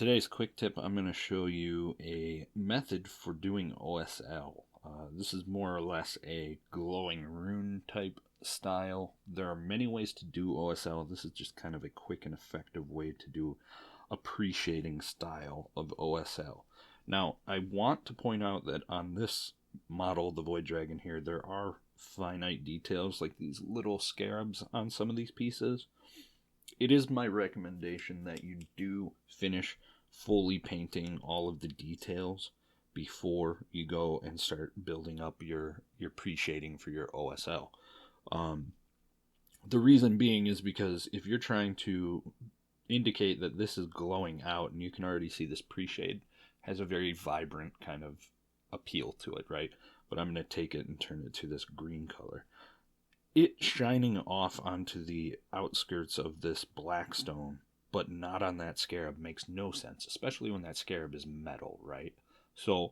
today's quick tip, I'm going to show you a method for doing OSL. This is more or less a glowing rune type style. There are many ways to do OSL. This is just kind of a quick and effective way to do appreciating style of OSL. Now, I want to point out that on this model, the Void Dragon here, there are finite details like these little scarabs on some of these pieces. It is my recommendation that you do finish fully painting all of the details before you go and start building up your pre-shading for your OSL. The reason being is because if you're trying to indicate that this is glowing out, and you can already see this pre-shade has a very vibrant kind of appeal to it, right? But I'm going to take it and turn it to this green color. It shining off onto the outskirts of this black stone, but not on that scarab, makes no sense, especially when that scarab is metal, right? So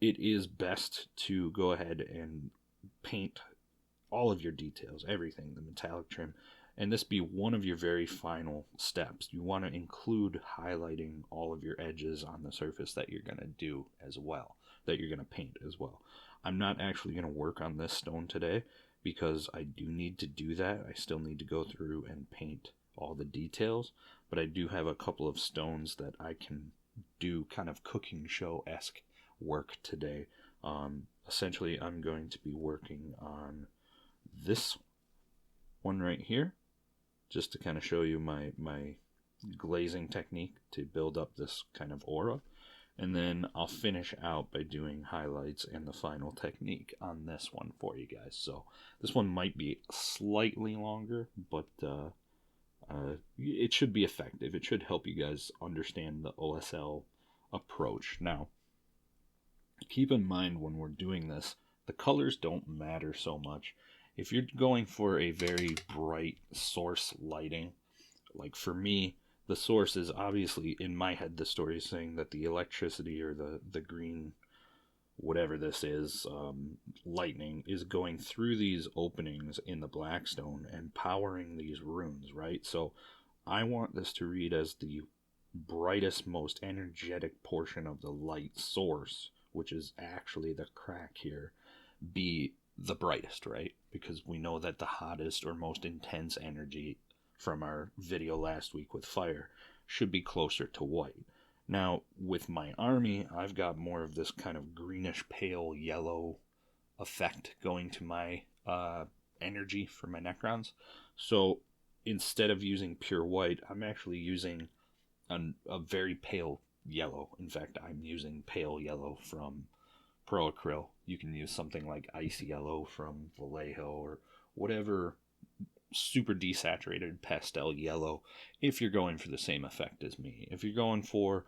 it is best to go ahead and paint all of your details, everything, the metallic trim, and this be one of your very final steps. You want to include highlighting all of your edges on the surface that you're going to do as well, that you're going to paint as well. I'm not actually going to work on this stone today because I do need to do that. I still need to go through and paint all the details, but I do have a couple of stones that I can do kind of cooking show-esque work today. Essentially, I'm going to be working on this one right here, just to kind of show you my glazing technique to build up this kind of aura. And then I'll finish out by doing highlights and the final technique on this one for you guys. So this one might be slightly longer, but it should be effective. It should help you guys understand the OSL approach. Now, keep in mind when we're doing this, the colors don't matter so much. If you're going for a very bright source lighting, like for me, the source is obviously, in my head, the story is saying that the electricity or the green, whatever this is, lightning is going through these openings in the Blackstone and powering these runes, right? So I want this to read as the brightest, most energetic portion of the light source, which is actually the crack here, be the brightest, right? Because we know that the hottest or most intense energy from our video last week with fire should be closer to white. Now, with my army, I've got more of this kind of greenish pale yellow effect going to my energy for my Necrons. So instead of using pure white, I'm actually using a very pale yellow. In fact, I'm using pale yellow from Proacryl. You can use something like Ice Yellow from Vallejo or whatever super desaturated pastel yellow if you're going for the same effect as me. If you're going for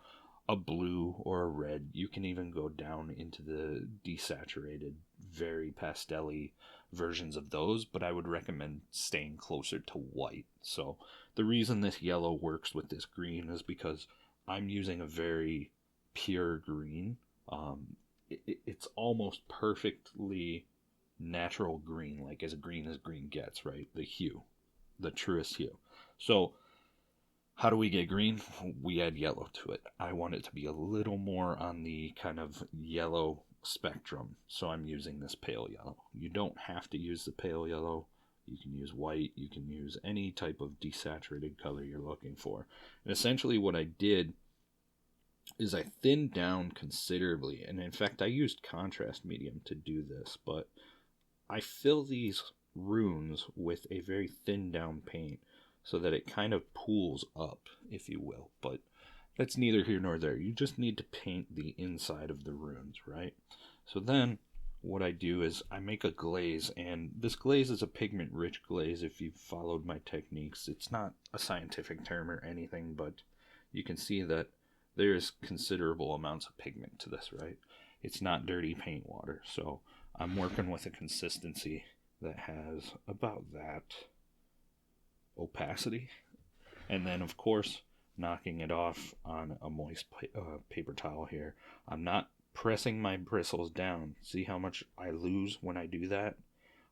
a blue or a red, you can even go down into the desaturated, very pastel-y versions of those, but I would recommend staying closer to white. So the reason this yellow works with this green is because I'm using a very pure green. It's almost perfectly natural green, like as green gets, right? The hue, the truest hue. So how do we get green? We add yellow to it. I want it to be a little more on the kind of yellow spectrum, so I'm using this pale yellow. You don't have to use the pale yellow. You can use white. You can use any type of desaturated color you're looking for. And essentially what I did is I thinned down considerably, and in fact I used contrast medium to do this, but I fill these runes with a very thin down paint so that it kind of pools up, if you will, but that's neither here nor there. You just need to paint the inside of the runes, right? So then what I do is I make a glaze, and this glaze is a pigment rich glaze. If you've followed my techniques, it's not a scientific term or anything, but you can see that there's considerable amounts of pigment to this, right? It's not dirty paint water, so I'm working with a consistency that has about that opacity. And then, of course, knocking it off on a moist paper towel here. I'm not pressing my bristles down. See how much I lose when I do that?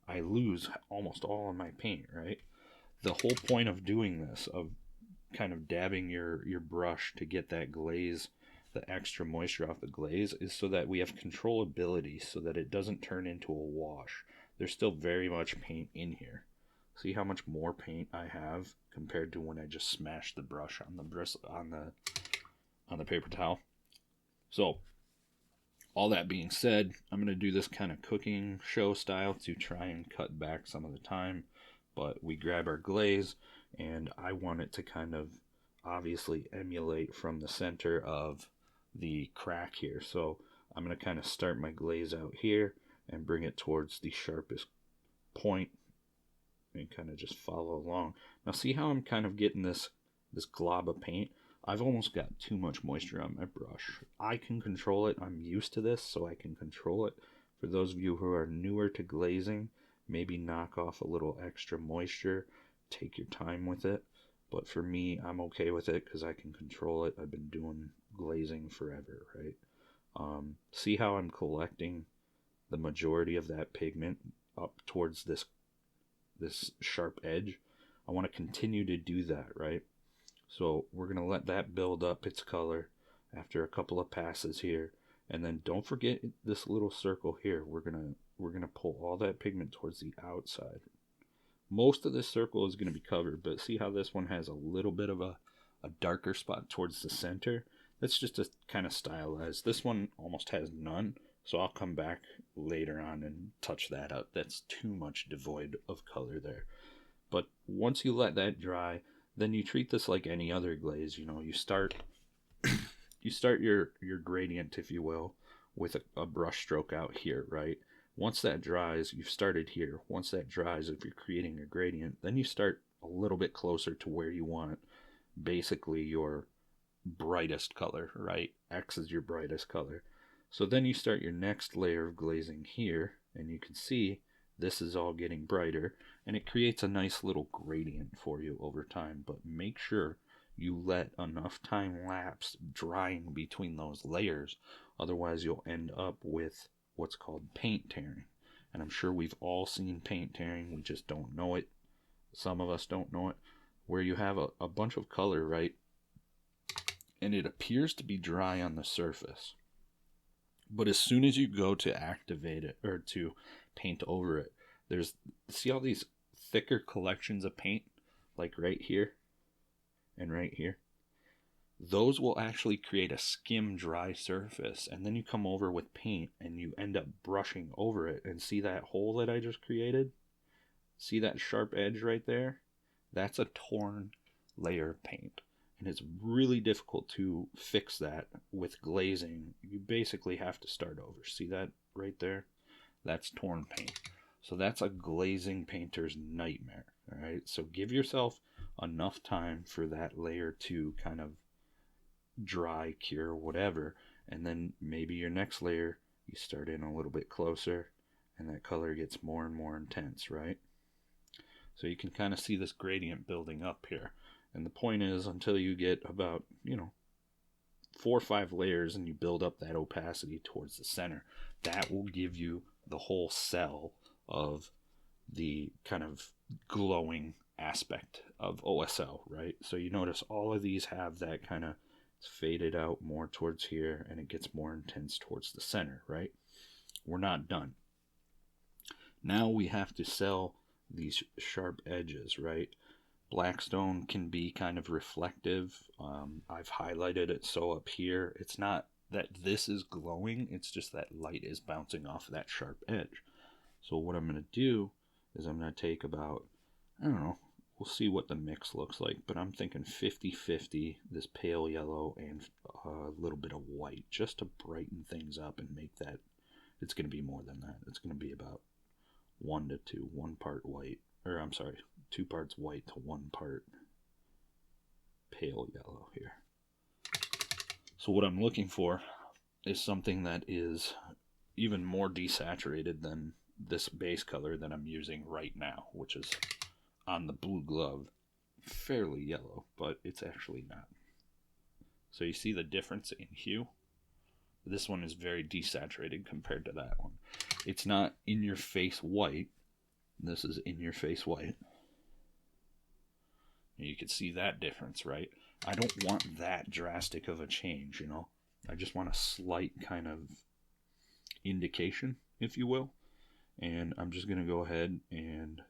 I lose almost all of my paint, right? The whole point of doing this, of kind of dabbing your brush to get that glaze, the extra moisture off the glaze, is so that we have controllability so that it doesn't turn into a wash. There's still very much paint in here. See how much more paint I have compared to when I just smashed the brush on the paper towel. So all that being said, I'm going to do this kind of cooking show style to try and cut back some of the time. But we grab our glaze, and I want it to kind of obviously emulate from the center of the crack here. So I'm going to kind of start my glaze out here and bring it towards the sharpest point and kind of just follow along. Now see how I'm kind of getting this glob of paint? I've almost got too much moisture on my brush. I can control it. I'm used to this, so I can control it. For those of you who are newer to glazing, maybe knock off a little extra moisture. Take your time with it. But for me, I'm okay with it because I can control it. I've been doing glazing forever, right? See how I'm collecting the majority of that pigment up towards this sharp edge? I want to continue to do that, right? So we're going to let that build up its color after a couple of passes here. And then don't forget this little circle here. We're going to pull all that pigment towards the outside. Most of this circle is going to be covered, but see how this one has a little bit of a darker spot towards the center? That's just to kind of stylize. This one almost has none, so I'll come back later on and touch that up. That's too much devoid of color there. But once you let that dry, then you treat this like any other glaze. You know, you start your gradient, if you will, with a brush stroke out here, right? Once that dries, you've started here. Once that dries, if you're creating a gradient, then you start a little bit closer to where you want basically your brightest color, right? X is your brightest color. So then you start your next layer of glazing here, and you can see this is all getting brighter, and it creates a nice little gradient for you over time. But make sure you let enough time lapse drying between those layers, otherwise you'll end up with what's called paint tearing. And I'm sure we've all seen paint tearing, we just don't know it. Some of us don't know it, where you have a bunch of color, right? And it appears to be dry on the surface. But as soon as you go to activate it or to paint over it, see all these thicker collections of paint, like right here and right here? Those will actually create a skim dry surface, and then you come over with paint and you end up brushing over it, and see that hole that I just created? See that sharp edge right there? That's a torn layer of paint, and it's really difficult to fix that with glazing. You basically have to start over. See that right there? That's torn paint. So that's a glazing painter's nightmare. All right, so give yourself enough time for that layer to kind of dry, cure, whatever, and then maybe your next layer you start in a little bit closer and that color gets more and more intense, right? So you can kind of see this gradient building up here, and the point is until you get about 4 or 5 layers and you build up that opacity towards the center, that will give you the whole cell of the kind of glowing aspect of OSL, right? So you notice all of these have that kind of faded out more towards here, and it gets more intense towards the center, right? We're not done. Now we have to sell these sharp edges, right? Blackstone can be kind of reflective. I've highlighted it so up here. It's not that this is glowing, it's just that light is bouncing off that sharp edge. So what I'm going to do is I'm going to take about, I don't know, we'll see what the mix looks like, but I'm thinking 50-50, this pale yellow and a little bit of white, just to brighten things up and make that, it's going to be more than that. It's going to be about 1 to 2, 1 part white, or I'm sorry, 2 parts white to 1 part pale yellow here. So what I'm looking for is something that is even more desaturated than this base color that I'm using right now, which is on the blue glove fairly yellow, but it's actually not. So you see the difference in hue? This one is very desaturated compared to that one. It's not in your face white. This is in your face white. You can see that difference, right? I don't want that drastic of a change, you know? I just want a slight kind of indication, if you will. And I'm just going to go ahead and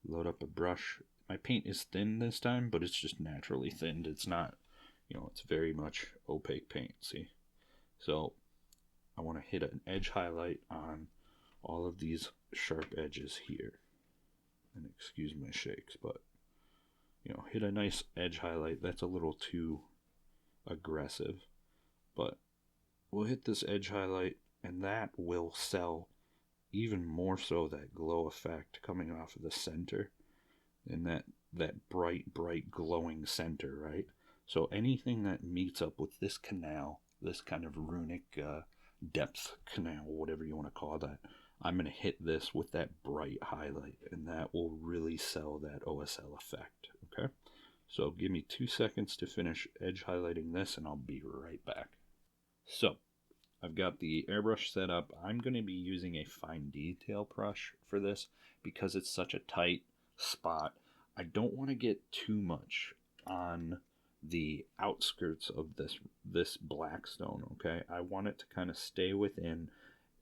load up a brush. My paint is thin this time, but it's just naturally thinned. It's not, you know, it's very much opaque paint, see? So I want to hit an edge highlight on all of these sharp edges here. And excuse my shakes, but, you know, hit a nice edge highlight. That's a little too aggressive, but we'll hit this edge highlight, and that will sell even more so that glow effect coming off of the center, and that bright glowing center, right? So anything that meets up with this canal, this kind of runic depth canal, whatever you want to call that, I'm going to hit this with that bright highlight, and that will really sell that OSL effect, okay? So give me 2 seconds to finish edge highlighting this, and I'll be right back. So I've got the airbrush set up. I'm going to be using a fine detail brush for this because it's such a tight spot. I don't want to get too much on the outskirts of this black stone, okay? I want it to kind of stay within.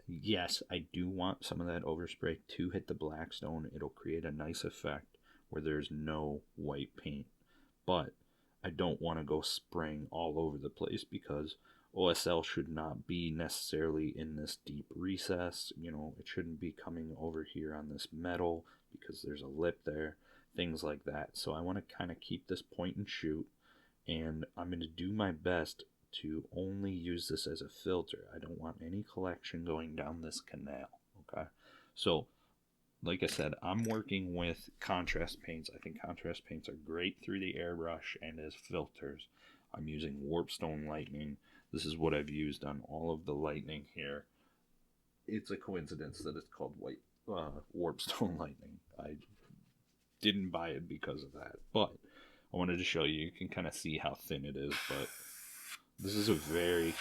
Yes, I do want some of that overspray to hit the black stone. It'll create a nice effect where there's no white paint. But I don't want to go spraying all over the place because OSL should not be necessarily in this deep recess. You know, it shouldn't be coming over here on this metal because there's a lip there, things like that. So I want to kind of keep this point and shoot, and I'm going to do my best to only use this as a filter. I don't want any collection going down this canal, okay? So, like I said, I'm working with contrast paints. I think contrast paints are great through the airbrush and as filters. I'm using Warpstone Lightning. This is what I've used on all of the lightning here. It's a coincidence that it's called Warpstone Lightning. I didn't buy it because of that, but I wanted to show you. You can kind of see how thin it is, but this is a very,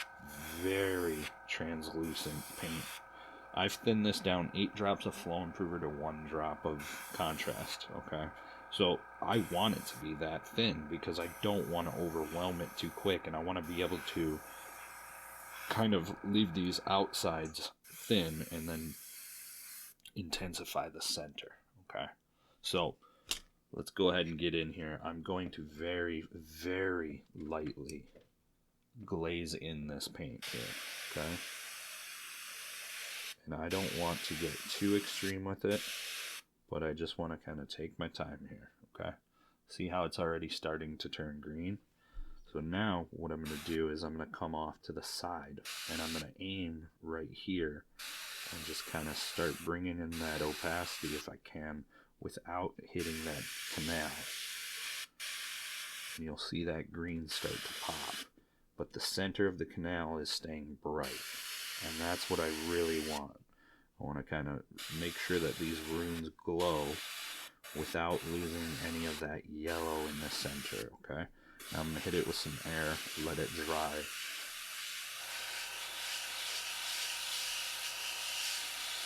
very translucent paint. I've thinned this down 8 drops of flow improver to 1 drop of contrast, okay? So I want it to be that thin because I don't want to overwhelm it too quick, and I want to be able to kind of leave these outsides thin and then intensify the center, okay? So let's go ahead and get in here. I'm going to very, very lightly glaze in this paint here, okay? And I don't want to get too extreme with it, but I just want to kind of take my time here, okay? See how it's already starting to turn green? So now what I'm going to do is I'm going to come off to the side, and I'm going to aim right here and just kind of start bringing in that opacity if I can without hitting that canal. And you'll see that green start to pop, but the center of the canal is staying bright, and that's what I really want. I want to kind of make sure that these runes glow without losing any of that yellow in the center, okay? Now I'm going to hit it with some air, let it dry.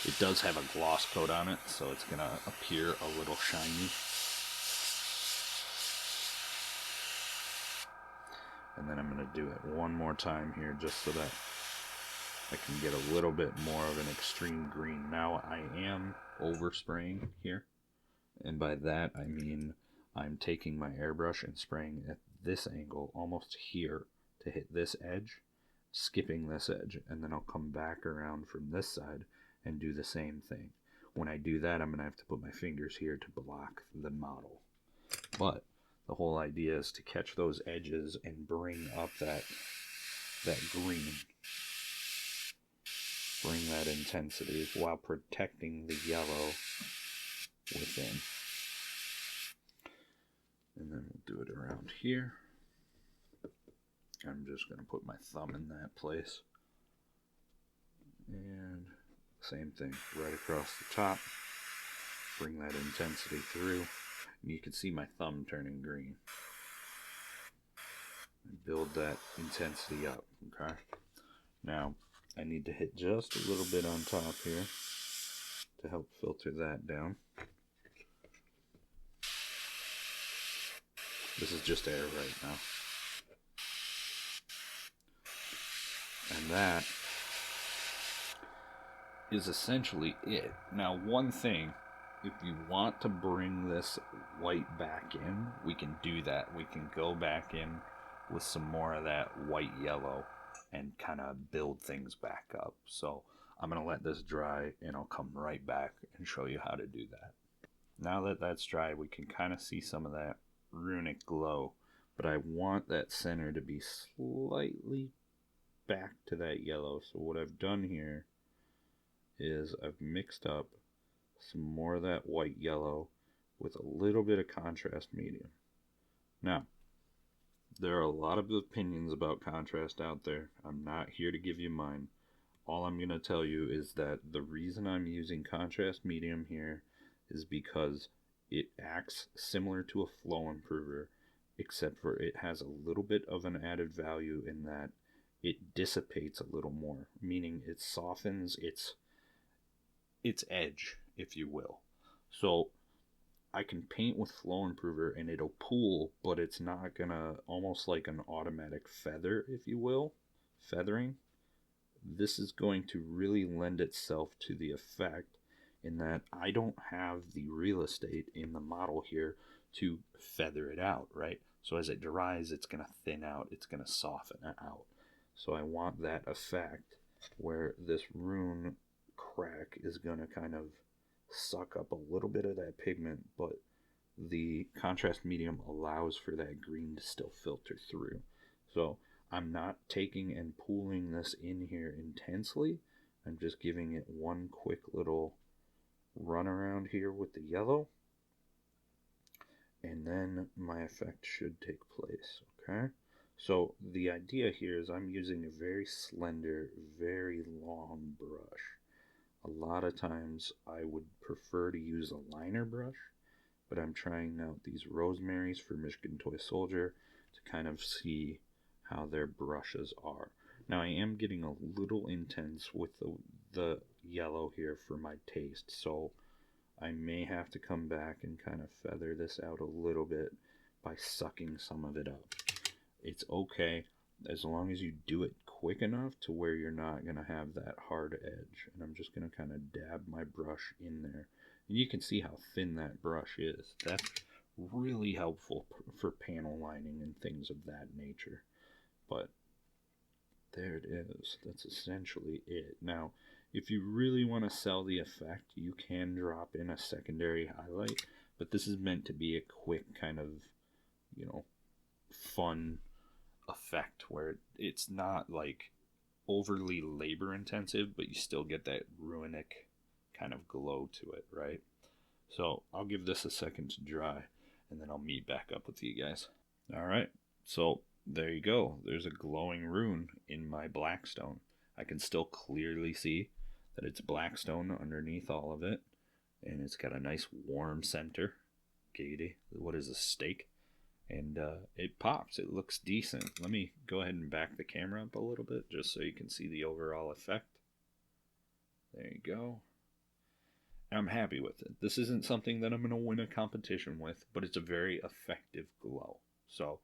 It does have a gloss coat on it, so it's going to appear a little shiny. And then I'm going to do it one more time here just so that I can get a little bit more of an extreme green. Now I am overspraying here, and by that I mean I'm taking my airbrush and spraying at this angle almost here to hit this edge, skipping this edge, and then I'll come back around from this side and do the same thing. When I do that, I'm going to have to put my fingers here to block the model. But the whole idea is to catch those edges and bring up that green. Bring that intensity while protecting the yellow within. And then we'll do it around here. I'm just going to put my thumb in that place. And same thing, right across the top. Bring that intensity through. And you can see my thumb turning green. And build that intensity up, okay? Now, I need to hit just a little bit on top here to help filter that down. This is just air right now. And that is essentially it. Now, one thing, if you want to bring this white back in, we can do that. We can go back in with some more of that white yellow and kind of build things back up. So I'm going to let this dry and I'll come right back and show you how to do that. Now that that's dry, we can kind of see some of that runic glow, but I want that center to be slightly back to that yellow. So what I've done here is I've mixed up some more of that white yellow with a little bit of contrast medium. Now, there are a lot of opinions about contrast out there. I'm not here to give you mine. All I'm going to tell you is that the reason I'm using contrast medium here is because it acts similar to a flow improver, except for it has a little bit of an added value in that it dissipates a little more, meaning it softens its edge, if you will. So I can paint with flow improver and it'll pool, but it's not gonna, almost like an automatic feather, if you will, feathering. This is going to really lend itself to the effect in that I don't have the real estate in the model here to feather it out, right? So as it dries, it's going to thin out, it's going to soften it out. So I want that effect where this rune crack is going to kind of suck up a little bit of that pigment, but the contrast medium allows for that green to still filter through. So I'm not taking and pooling this in here intensely. I'm just giving it one quick little run around here with the yellow, and then my effect should take place. Okay, so the idea here is I'm using a very slender, very long brush. A lot of times I would prefer to use a liner brush, but I'm trying out these Rosemary's for Michigan Toy Soldier to kind of see how their brushes are. Now I am getting a little intense with the yellow here for my taste, so I may have to come back and kind of feather this out a little bit by sucking some of it up. It's okay as long as you do it quick enough to where you're not going to have that hard edge. And I'm just going to kind of dab my brush in there. And you can see how thin that brush is. That's really helpful for panel lining and things of that nature. But there it is. That's essentially it. Now, if you really want to sell the effect, you can drop in a secondary highlight, but this is meant to be a quick kind of, fun effect where it's not like overly labor intensive, but you still get that runic kind of glow to it, right? So I'll give this a second to dry, and then I'll meet back up with you guys. All right, so there you go. There's a glowing rune in my Blackstone. I can still clearly see that it's Blackstone underneath all of it, and it's got a nice warm center. Giggity. What is a steak? And it pops. It looks decent. Let me go ahead and back the camera up a little bit just so you can see the overall effect. There you go. I'm happy with it. This isn't something that I'm going to win a competition with, but it's a very effective glow. So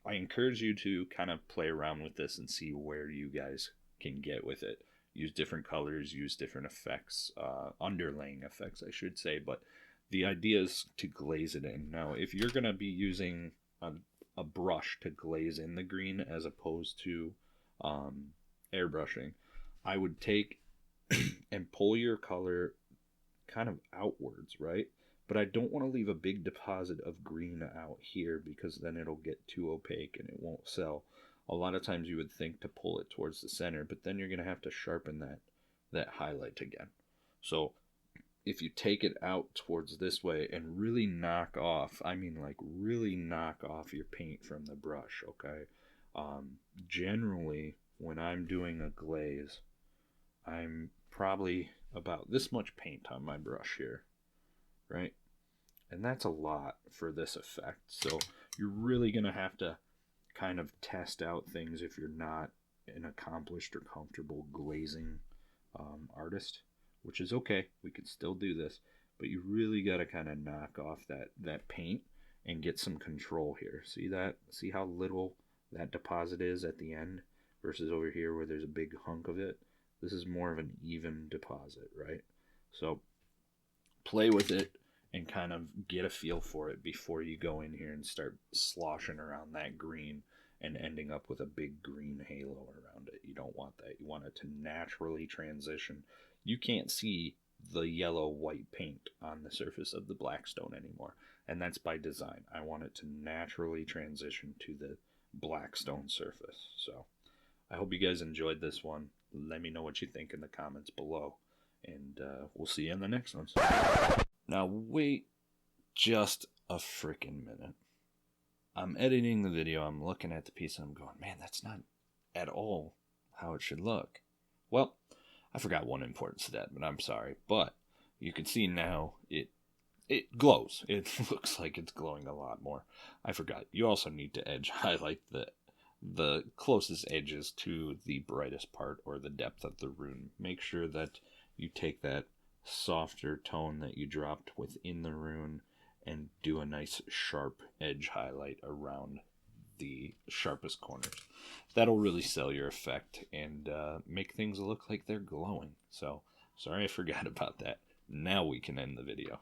I encourage you to kind of play around with this and see where you guys can get with it. Use different colors, use different effects, underlaying effects, I should say, but the idea is to glaze it in. Now, if you're going to be using a brush to glaze in the green as opposed to airbrushing, I would take and pull your color kind of outwards, right? But I don't want to leave a big deposit of green out here because then it'll get too opaque and it won't sell. A lot of times you would think to pull it towards the center, but then you're going to have to sharpen that highlight again. So if you take it out towards this way and really knock off, I mean like really knock off your paint from the brush, okay? Generally, when I'm doing a glaze, I'm probably about this much paint on my brush here, right? And that's a lot for this effect. So you're really going to have to kind of test out things if you're not an accomplished or comfortable glazing artist, which is okay. We can still do this, but you really got to kind of knock off that paint and get some control here. See that? See how little that deposit is at the end versus over here where there's a big hunk of it? This is more of an even deposit, right? So play with it and kind of get a feel for it before you go in here and start sloshing around that green and ending up with a big green halo around it. You don't want that. You want it to naturally transition. You can't see the yellow white paint on the surface of the black stone anymore, and that's by design. I want it to naturally transition to the black stone surface. So I hope you guys enjoyed this one. Let me know what you think in the comments below, and we'll see you in the next one. Now wait just a freaking minute. I'm editing the video, I'm looking at the piece, and I'm going, man, that's not at all how it should look. Well, I forgot one important step, and I'm sorry, but you can see now it glows. It looks like it's glowing a lot more. I forgot. You also need to edge highlight the closest edges to the brightest part or the depth of the rune. Make sure that you take that softer tone that you dropped within the rune and do a nice sharp edge highlight around the sharpest corners. That'll really sell your effect and make things look like they're glowing. So sorry I forgot about that. Now we can end the video.